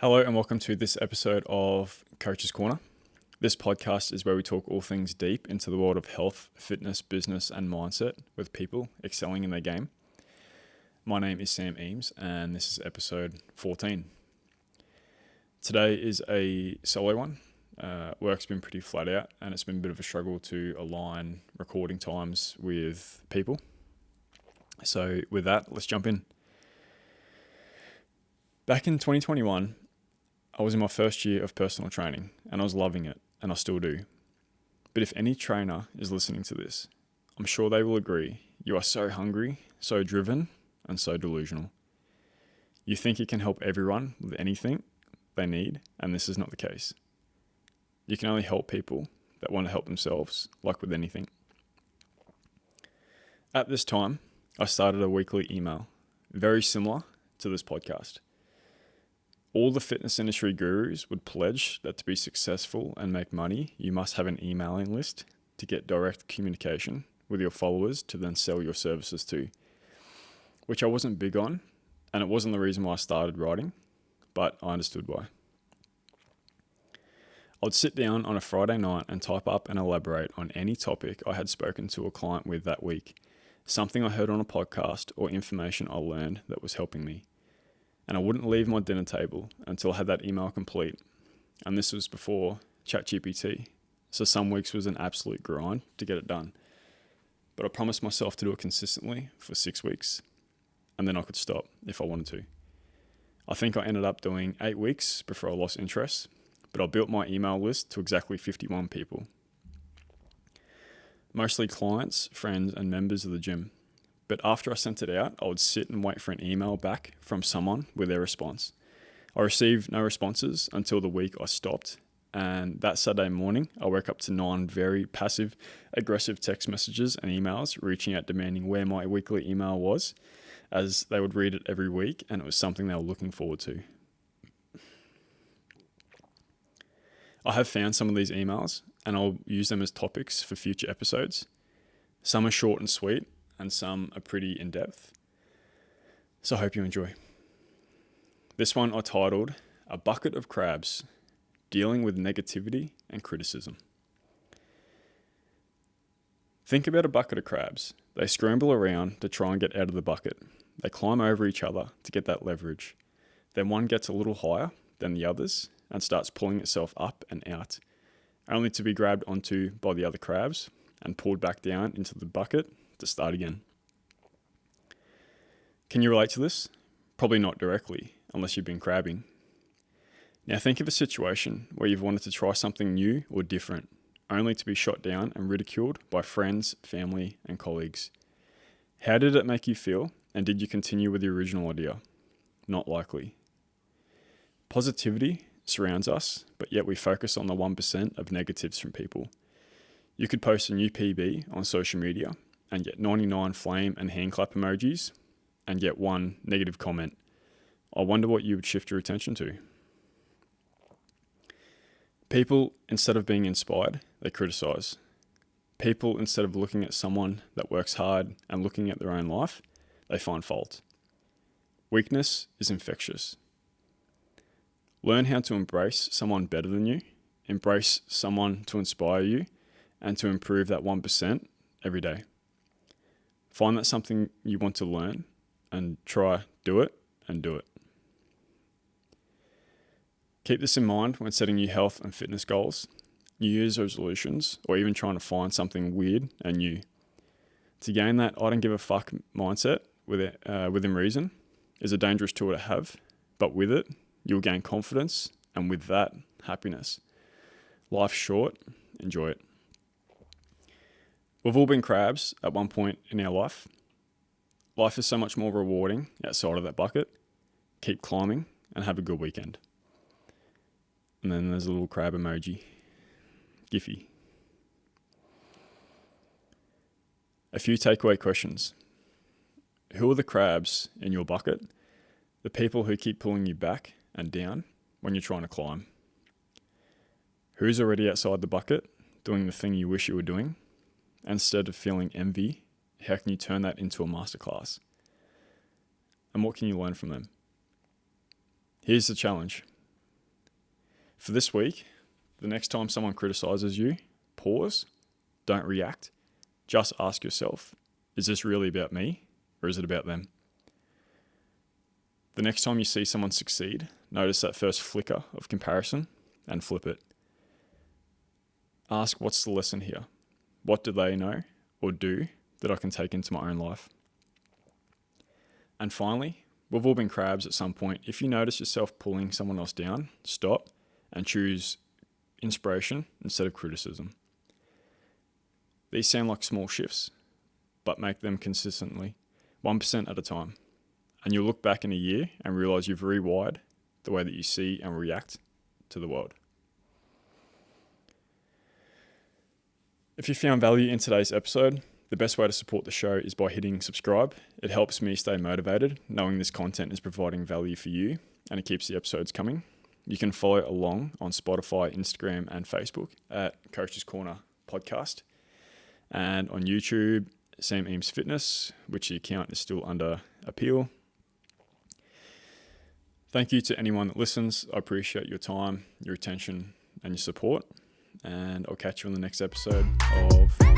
Hello and welcome to this episode of Coach's Corner. This podcast is where we talk all things deep into the world of health, fitness, business and mindset with people excelling in their game. My name is Sam Eames and this is episode 14. Today is a solo one. Work's been pretty flat out and it's been a bit of a struggle to align recording times with people. So with that, let's jump in. Back in 2021, I was in my first year of personal training and I was loving it, and I still do. But if any trainer is listening to this, I'm sure they will agree you are so hungry, so driven, and so delusional. You think you can help everyone with anything they need, and this is not the case. You can only help people that want to help themselves, like with anything. At this time, I started a weekly email, very similar to this podcast. All the fitness industry gurus would pledge that to be successful and make money, you must have an emailing list to get direct communication with your followers to then sell your services to, which I wasn't big on, and it wasn't the reason why I started writing, but I understood why. I'd sit down on a Friday night and type up and elaborate on any topic I had spoken to a client with that week, something I heard on a podcast or information I learned that was helping me. And I wouldn't leave my dinner table until I had that email complete. And this was before ChatGPT. So some weeks was an absolute grind to get it done. But I promised myself to do it consistently for 6 weeks. And then I could stop if I wanted to. I think I ended up doing 8 weeks before I lost interest. But I built my email list to exactly 51 people. Mostly clients, friends, and members of the gym. But after I sent it out, I would sit and wait for an email back from someone with their response. I received no responses until the week I stopped. And that Saturday morning, I woke up to 9 very passive, aggressive text messages and emails reaching out demanding where my weekly email was, as they would read it every week and it was something they were looking forward to. I have found some of these emails and I'll use them as topics for future episodes. Some are short and sweet, and some are pretty in-depth. So I hope you enjoy. This one I titled, A Bucket of Crabs, Dealing with Negativity and Criticism. Think about a bucket of crabs. They scramble around to try and get out of the bucket. They climb over each other to get that leverage. Then one gets a little higher than the others and starts pulling itself up and out, only to be grabbed onto by the other crabs and pulled back down into the bucket to start again. Can you relate to this? Probably not directly, unless you've been crabbing. Now think of a situation where you've wanted to try something new or different, only to be shot down and ridiculed by friends, family, and colleagues. How did it make you feel, and did you continue with the original idea? Not likely. Positivity surrounds us, but yet we focus on the 1% of negatives from people. You could post a new PB on social media and get 99 flame and hand clap emojis and get 1 negative comment. I wonder what you would shift your attention to. People, instead of being inspired, they criticize. People, instead of looking at someone that works hard and looking at their own life, they find fault. Weakness is infectious. Learn how to embrace someone better than you, embrace someone to inspire you, and to improve that 1% every day. Find that something you want to learn and try, do it, and do it. Keep this in mind when setting new health and fitness goals, New Year's resolutions, or even trying to find something weird and new. To gain that I don't give a fuck mindset within reason is a dangerous tool to have, but with it, you'll gain confidence, and with that, happiness. Life's short, enjoy it. We've all been crabs at one point in our life. Life is so much more rewarding outside of that bucket. Keep climbing and have a good weekend. And then there's a little crab emoji. Giphy. A few takeaway questions. Who are the crabs in your bucket? The people who keep pulling you back and down when you're trying to climb. Who's already outside the bucket doing the thing you wish you were doing? Instead of feeling envy, how can you turn that into a masterclass? And what can you learn from them? Here's the challenge. For this week, the next time someone criticizes you, pause, don't react. Just ask yourself, is this really about me or is it about them? The next time you see someone succeed, notice that first flicker of comparison and flip it. Ask, what's the lesson here? What do they know or do that I can take into my own life? And finally, we've all been crabs at some point. If you notice yourself pulling someone else down, stop and choose inspiration instead of criticism. These sound like small shifts, but make them consistently, 1% at a time. And you'll look back in a year and realize you've rewired the way that you see and react to the world. If you found value in today's episode, the best way to support the show is by hitting subscribe. It helps me stay motivated, knowing this content is providing value for you, and it keeps the episodes coming. You can follow along on Spotify, Instagram, and Facebook at Coach's Corner Podcast. And on YouTube, Sam Eames Fitness, which the account is still under appeal. Thank you to anyone that listens. I appreciate your time, your attention, and your support. And I'll catch you on the next episode of